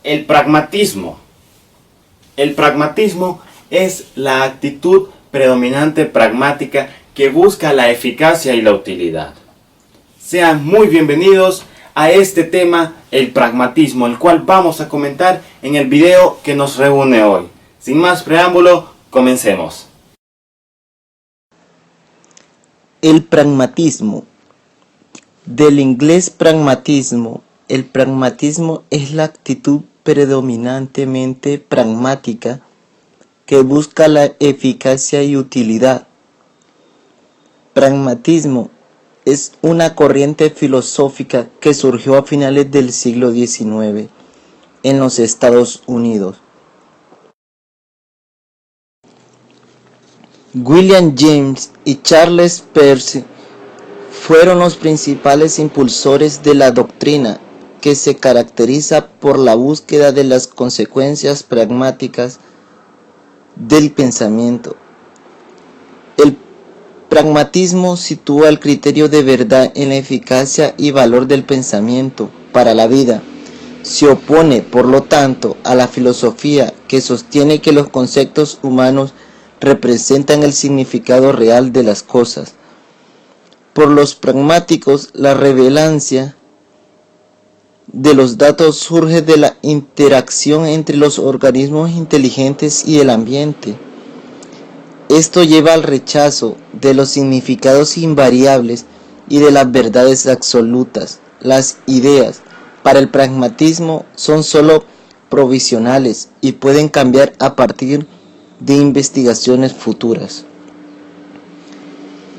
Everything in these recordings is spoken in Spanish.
El pragmatismo. El pragmatismo es la actitud predominante pragmática que busca la eficacia y la utilidad. Sean muy bienvenidos a este tema, el pragmatismo, el cual vamos a comentar en el video que nos reúne hoy. Sin más preámbulo, comencemos. El pragmatismo. Del inglés pragmatismo. El pragmatismo es la actitud predominantemente pragmática que busca la eficacia y utilidad. Pragmatismo es una corriente filosófica que surgió a finales del siglo XIX en los Estados Unidos. William James y Charles Peirce fueron los principales impulsores de la doctrina, que se caracteriza por la búsqueda de las consecuencias pragmáticas del pensamiento. El pragmatismo sitúa el criterio de verdad en la eficacia y valor del pensamiento para la vida. Se opone, por lo tanto, a la filosofía que sostiene que los conceptos humanos representan el significado real de las cosas. Por los pragmáticos, la relevancia de los datos surge de la interacción entre los organismos inteligentes y el ambiente. Esto lleva al rechazo de los significados invariables y de las verdades absolutas. Las ideas, para el pragmatismo, son sólo provisionales y pueden cambiar a partir de investigaciones futuras.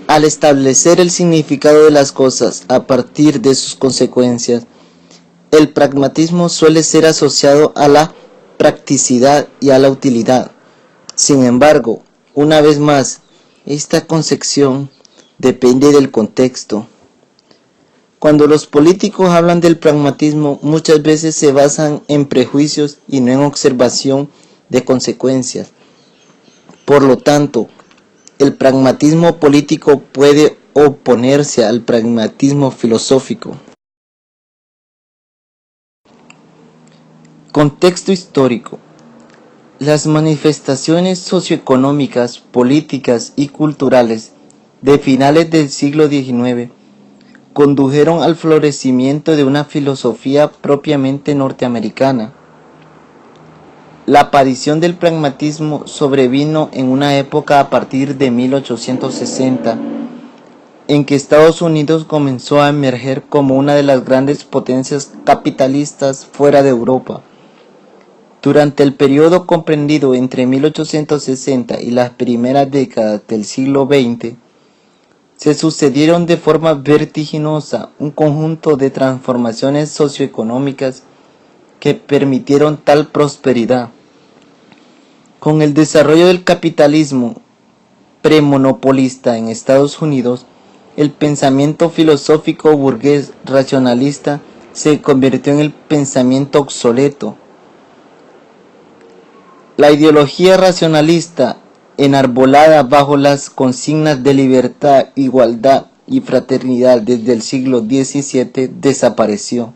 Al establecer el significado de las cosas a partir de sus consecuencias, el pragmatismo suele ser asociado a la practicidad y a la utilidad. Sin embargo, una vez más, esta concepción depende del contexto. Cuando los políticos hablan del pragmatismo, muchas veces se basan en prejuicios y no en observación de consecuencias. Por lo tanto, el pragmatismo político puede oponerse al pragmatismo filosófico. Contexto histórico. Las manifestaciones socioeconómicas, políticas y culturales de finales del siglo XIX condujeron al florecimiento de una filosofía propiamente norteamericana. La aparición del pragmatismo sobrevino en una época a partir de 1860, en que Estados Unidos comenzó a emerger como una de las grandes potencias capitalistas fuera de Europa. Durante el periodo comprendido entre 1860 y las primeras décadas del siglo XX, se sucedieron de forma vertiginosa un conjunto de transformaciones socioeconómicas que permitieron tal prosperidad. Con el desarrollo del capitalismo premonopolista en Estados Unidos, el pensamiento filosófico burgués racionalista se convirtió en el pensamiento obsoleto. La ideología racionalista, enarbolada bajo las consignas de libertad, igualdad y fraternidad desde el siglo XVII, desapareció.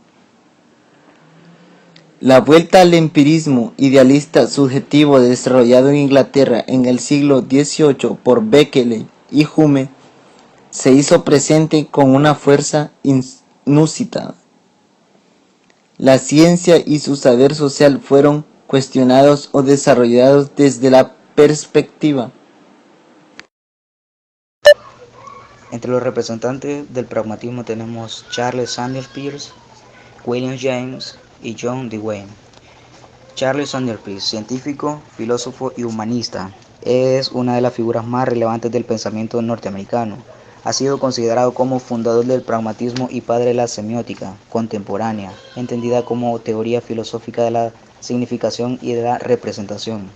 La vuelta al empirismo idealista subjetivo desarrollado en Inglaterra en el siglo XVIII por Beckley y Hume se hizo presente con una fuerza inusitada. La ciencia y su saber social fueron cuestionados o desarrollados desde la perspectiva. Entre los representantes del pragmatismo tenemos Charles Sanders Peirce, William James y John Dewey. Charles Sanders Peirce, científico, filósofo y humanista, es una de las figuras más relevantes del pensamiento norteamericano. Ha sido considerado como fundador del pragmatismo y padre de la semiótica contemporánea, entendida como teoría filosófica de la significación y de la representación.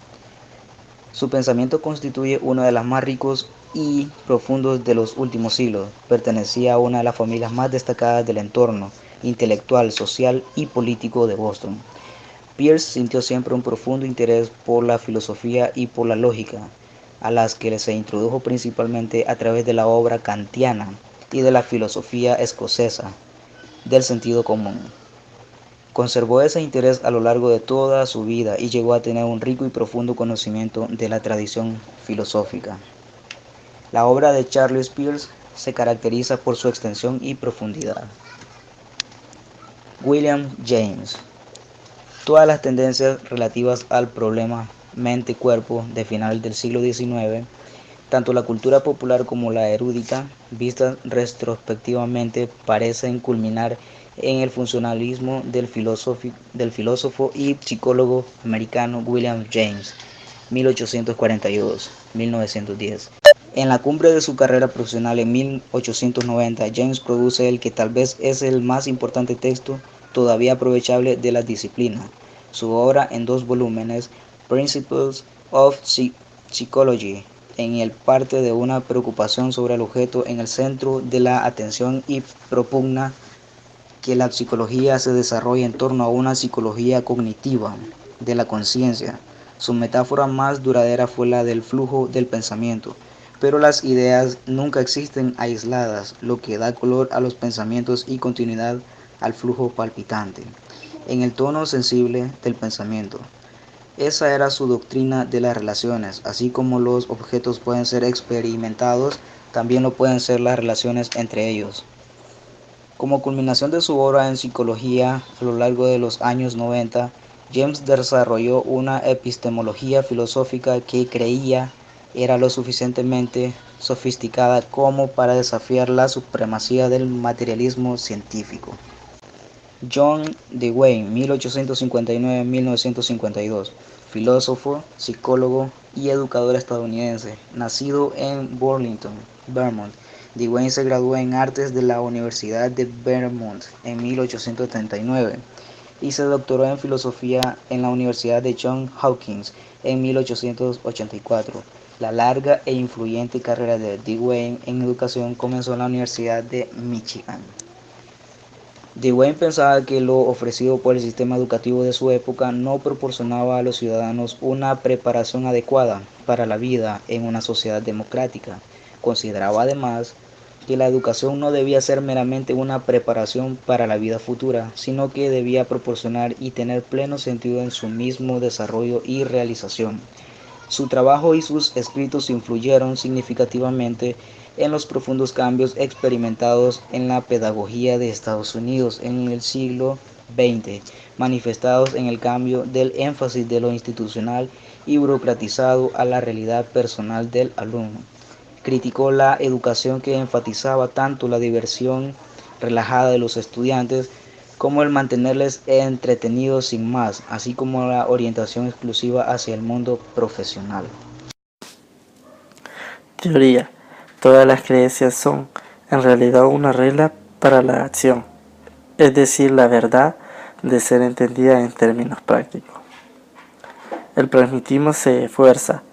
Su pensamiento constituye uno de los más ricos y profundos de los últimos siglos. Pertenecía a una de las familias más destacadas del entorno intelectual, social y político de Boston. Pierce sintió siempre un profundo interés por la filosofía y por la lógica, a las que se introdujo principalmente a través de la obra kantiana y de la filosofía escocesa del sentido común. Conservó ese interés a lo largo de toda su vida y llegó a tener un rico y profundo conocimiento de la tradición filosófica. La obra de Charles Peirce se caracteriza por su extensión y profundidad. William James. Todas las tendencias relativas al problema mente-cuerpo de final del siglo XIX, tanto la cultura popular como la erudita, vistas retrospectivamente, parecen culminar en el funcionalismo del filósofo y psicólogo americano William James, 1842-1910. En la cumbre de su carrera profesional en 1890, James produce el que tal vez es el más importante texto todavía aprovechable de la disciplina. Su obra en 2 volúmenes, Principles of Psychology, en el parte de una preocupación sobre el objeto en el centro de la atención y propugna que la psicología se desarrolle en torno a una psicología cognitiva de la conciencia. Su metáfora más duradera fue la del flujo del pensamiento, pero las ideas nunca existen aisladas, lo que da color a los pensamientos y continuidad al flujo palpitante, en el tono sensible del pensamiento. Esa era su doctrina de las relaciones. Así como los objetos pueden ser experimentados, también lo pueden ser las relaciones entre ellos. Como culminación de su obra en psicología a lo largo de los años 90, James desarrolló una epistemología filosófica que creía era lo suficientemente sofisticada como para desafiar la supremacía del materialismo científico. John Dewey, 1859-1952, filósofo, psicólogo y educador estadounidense, nacido en Burlington, Vermont. Dewey se graduó en Artes de la Universidad de Vermont en 1839 y se doctoró en Filosofía en la Universidad de Johns Hopkins en 1884. La larga e influyente carrera de Dewey en educación comenzó en la Universidad de Michigan. Dewey pensaba que lo ofrecido por el sistema educativo de su época no proporcionaba a los ciudadanos una preparación adecuada para la vida en una sociedad democrática. Consideraba además que la educación no debía ser meramente una preparación para la vida futura, sino que debía proporcionar y tener pleno sentido en su mismo desarrollo y realización. Su trabajo y sus escritos influyeron significativamente en los profundos cambios experimentados en la pedagogía de Estados Unidos en el siglo XX, manifestados en el cambio del énfasis de lo institucional y burocratizado a la realidad personal del alumno. Criticó la educación que enfatizaba tanto la diversión relajada de los estudiantes como el mantenerles entretenidos sin más, así como la orientación exclusiva hacia el mundo profesional. Teoría. Todas las creencias son, en realidad, una regla para la acción, es decir, la verdad de ser entendida en términos prácticos. El pragmatismo se esfuerza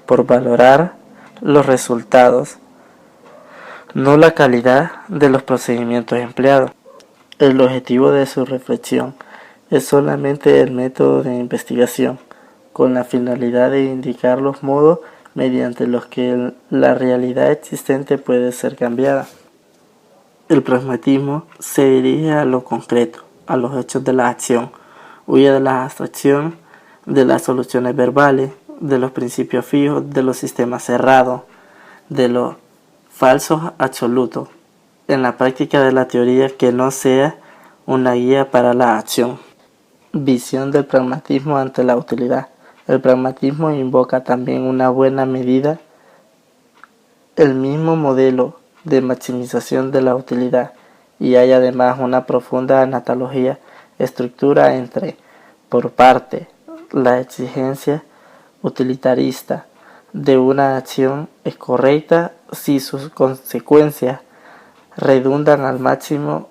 por valorar los resultados, no la calidad de los procedimientos empleados. El objetivo de su reflexión es solamente el método de investigación, con la finalidad de indicar los modos mediante los que la realidad existente puede ser cambiada. El pragmatismo se dirige a lo concreto, a los hechos de la acción, huye de la abstracción, de las soluciones verbales, de los principios fijos, de los sistemas cerrados, de los falsos absolutos, en la práctica de la teoría que no sea una guía para la acción. Visión del pragmatismo ante la utilidad. El pragmatismo invoca también una buena medida el mismo modelo de maximización de la utilidad y hay además una profunda analogía estructura entre, por parte, la exigencia utilitarista de una acción es correcta si sus consecuencias redundan al máximo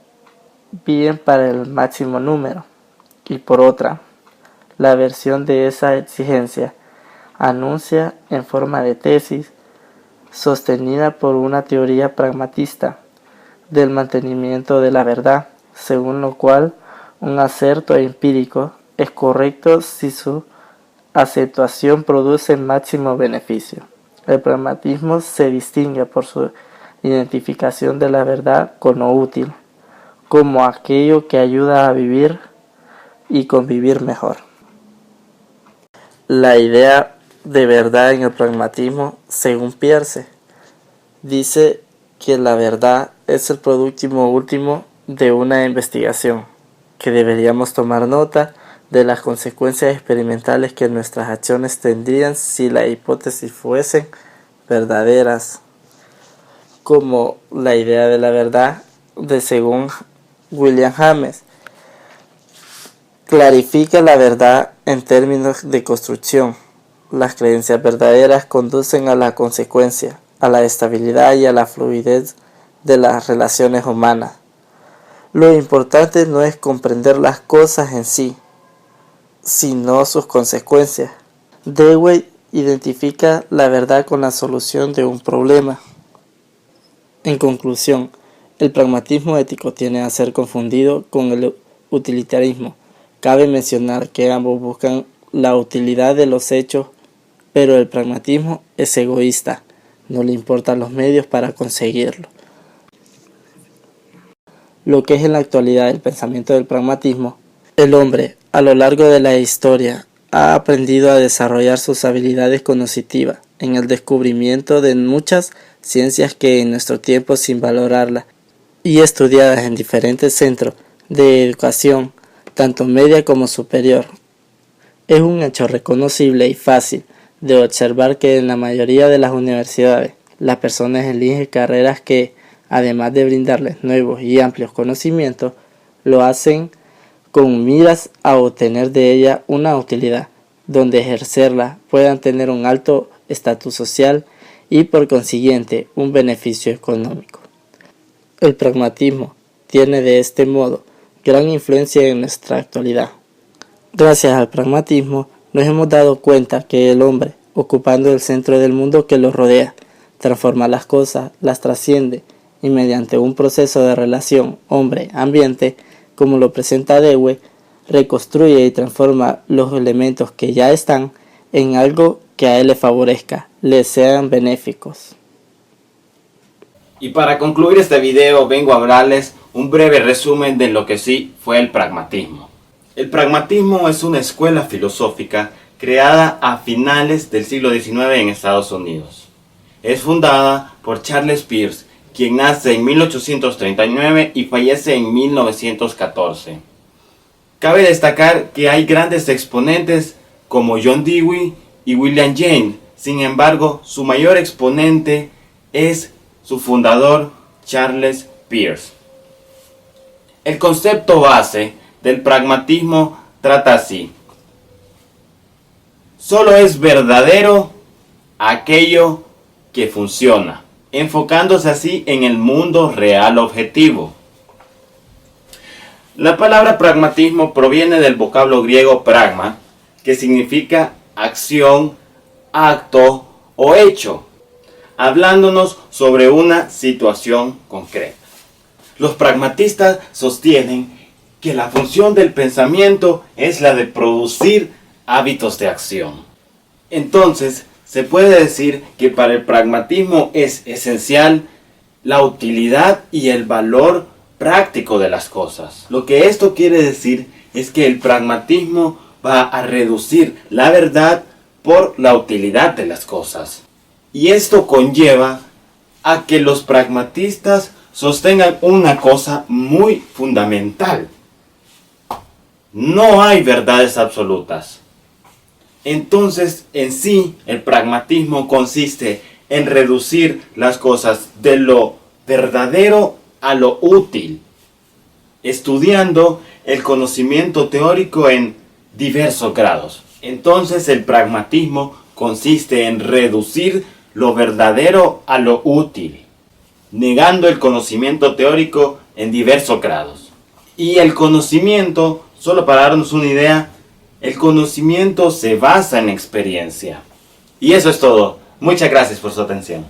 bien para el máximo número, y por otra, la versión de esa exigencia anuncia en forma de tesis sostenida por una teoría pragmatista del mantenimiento de la verdad según lo cual un acerto empírico es correcto si su acentuación produce máximo beneficio. El pragmatismo se distingue por su identificación de la verdad con lo útil, como aquello que ayuda a vivir y convivir mejor. La idea de verdad en el pragmatismo, según Peirce, dice que la verdad es el producto último de una investigación, que deberíamos tomar nota de las consecuencias experimentales que nuestras acciones tendrían si las hipótesis fuesen verdaderas, como la idea de la verdad de según William James. Clarifica la verdad en términos de construcción. Las creencias verdaderas conducen a la consecuencia, a la estabilidad y a la fluidez de las relaciones humanas. Lo importante no es comprender las cosas en sí, sino sus consecuencias. Dewey identifica la verdad con la solución de un problema. En conclusión, el pragmatismo ético tiene a ser confundido con el utilitarismo. Cabe mencionar que ambos buscan la utilidad de los hechos, pero el pragmatismo es egoísta, no le importan los medios para conseguirlo. Lo que es en la actualidad el pensamiento del pragmatismo, el hombre a lo largo de la historia ha aprendido a desarrollar sus habilidades cognitivas en el descubrimiento de muchas ciencias que en nuestro tiempo sin valorarlas y estudiadas en diferentes centros de educación, tanto media como superior. Es un hecho reconocible y fácil de observar que en la mayoría de las universidades las personas eligen carreras que, además de brindarles nuevos y amplios conocimientos, lo hacen con miras a obtener de ella una utilidad, donde ejercerla puedan tener un alto estatus social y por consiguiente un beneficio económico. El pragmatismo tiene de este modo gran influencia en nuestra actualidad. Gracias al pragmatismo nos hemos dado cuenta que el hombre, ocupando el centro del mundo que lo rodea, transforma las cosas, las trasciende y mediante un proceso de relación hombre-ambiente, como lo presenta Dewey, reconstruye y transforma los elementos que ya están en algo que a él le favorezca, le sean benéficos. Y para concluir este video vengo a hablarles un breve resumen de lo que sí fue el pragmatismo. El pragmatismo es una escuela filosófica creada a finales del siglo XIX en Estados Unidos. Es fundada por Charles Peirce, quien nace en 1839 y fallece en 1914. Cabe destacar que hay grandes exponentes como John Dewey y William James. Sin embargo, su mayor exponente es su fundador, Charles Peirce. El concepto base del pragmatismo trata así: solo es verdadero aquello que funciona, enfocándose así en el mundo real objetivo. La palabra pragmatismo proviene del vocablo griego pragma, que significa acción, acto o hecho, hablándonos sobre una situación concreta. Los pragmatistas sostienen que la función del pensamiento es la de producir hábitos de acción. Entonces, se puede decir que para el pragmatismo es esencial la utilidad y el valor práctico de las cosas. Lo que esto quiere decir es que el pragmatismo va a reducir la verdad por la utilidad de las cosas. Y esto conlleva a que los pragmatistas sostengan una cosa muy fundamental: no hay verdades absolutas. Entonces, en sí, el pragmatismo consiste en reducir las cosas de lo verdadero a lo útil, estudiando el conocimiento teórico en diversos grados. Entonces, el pragmatismo consiste en reducir lo verdadero a lo útil, negando el conocimiento teórico en diversos grados. Y el conocimiento, solo para darnos una idea, el conocimiento se basa en experiencia. Y eso es todo. Muchas gracias por su atención.